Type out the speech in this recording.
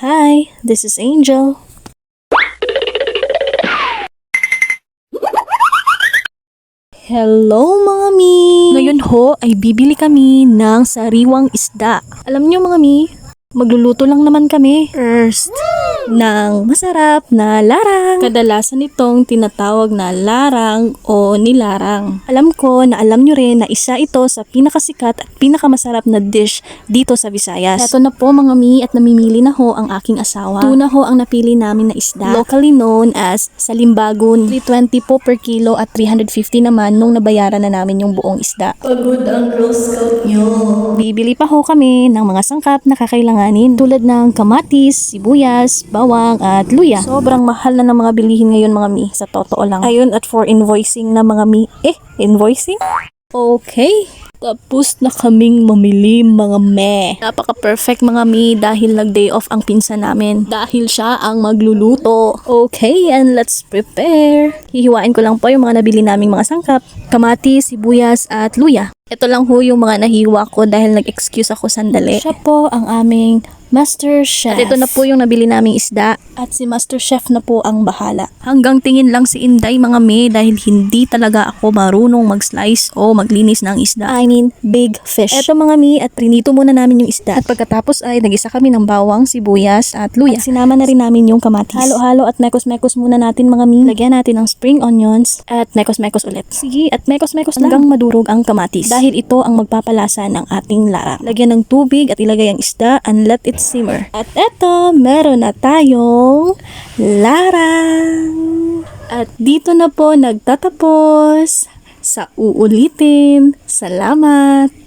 Hi, this is Angel. Hello mga mi! Ngayon ho ay bibili kami ng sariwang isda. Alam nyo mga mi, magluluto lang naman kami. First, ng masarap na larang. Kadalasan itong tinatawag na larang o nilarang. Alam ko na alam nyo rin na isa ito sa pinakasikat at pinakamasarap na dish dito sa Visayas. Eto na po mga mi at namimili na ho ang aking asawa. Tuna ho ang napili namin na isda. Locally known as salimbagun. 320 po per kilo at 350 naman nung nabayaran na namin yung buong isda. Pagod ang Girl Scout nyo. Bibili pa ho kami ng mga sangkap na kakailanganin tulad ng kamatis, sibuyas, bawang at luya. Sobrang mahal na ng mga bilihin ngayon mga mi, sa totoo lang. Ayun, at for invoicing na mga mi. Invoicing? Okay. Tapos na kaming mamili mga me. Napaka-perfect mga mi dahil nag-day off ang pinsan namin. Dahil siya ang magluluto. Okay, and let's prepare. Hihiwain ko lang po yung mga nabili naming mga sangkap. Kamatis, sibuyas at luya. Ito lang ho yung mga nahiwa ko dahil nag-excuse ako sandali. Siya po ang aming Master Chef. At ito na po yung nabili naming isda at si Master Chef na po ang bahala. Hanggang tingin lang si Inday mga me dahil hindi talaga ako marunong mag-slice o maglinis ng isda. I mean, big fish. Ito mga me at prinito muna namin yung isda. At pagkatapos ay nag-isa kami ng bawang, sibuyas at luya. At sinama na rin namin yung kamatis. Halo-halo at mekos-mekos muna natin mga me. Lagyan natin ng spring onions at mekos-mekos ulit. Sige, at mekos-mekos lang hanggang madurog ang kamatis. Dahil ito ang magpapalasa ng ating larang. Lagyan ng tubig at ilagay ang isda and let it simmer. At eto, meron na tayong larang. At dito na po nagtatapos. Sa uulitin. Salamat!